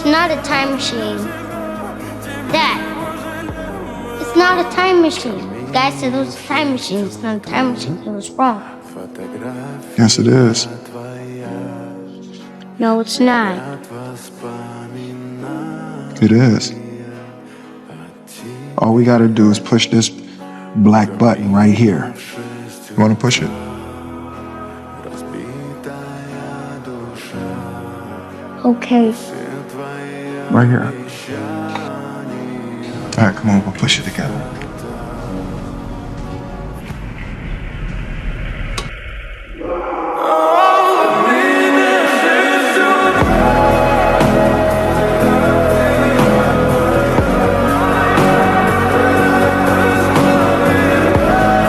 it's not a time machine. Dad, it's not a time machine. The guy said it was a time machine. It's not a time machine. It was wrong. Yes, it is. No, it's not. It is. All we gotta do is push this black button right here. You wanna push it? Okay. Right here. All right, come on, we'll push it together.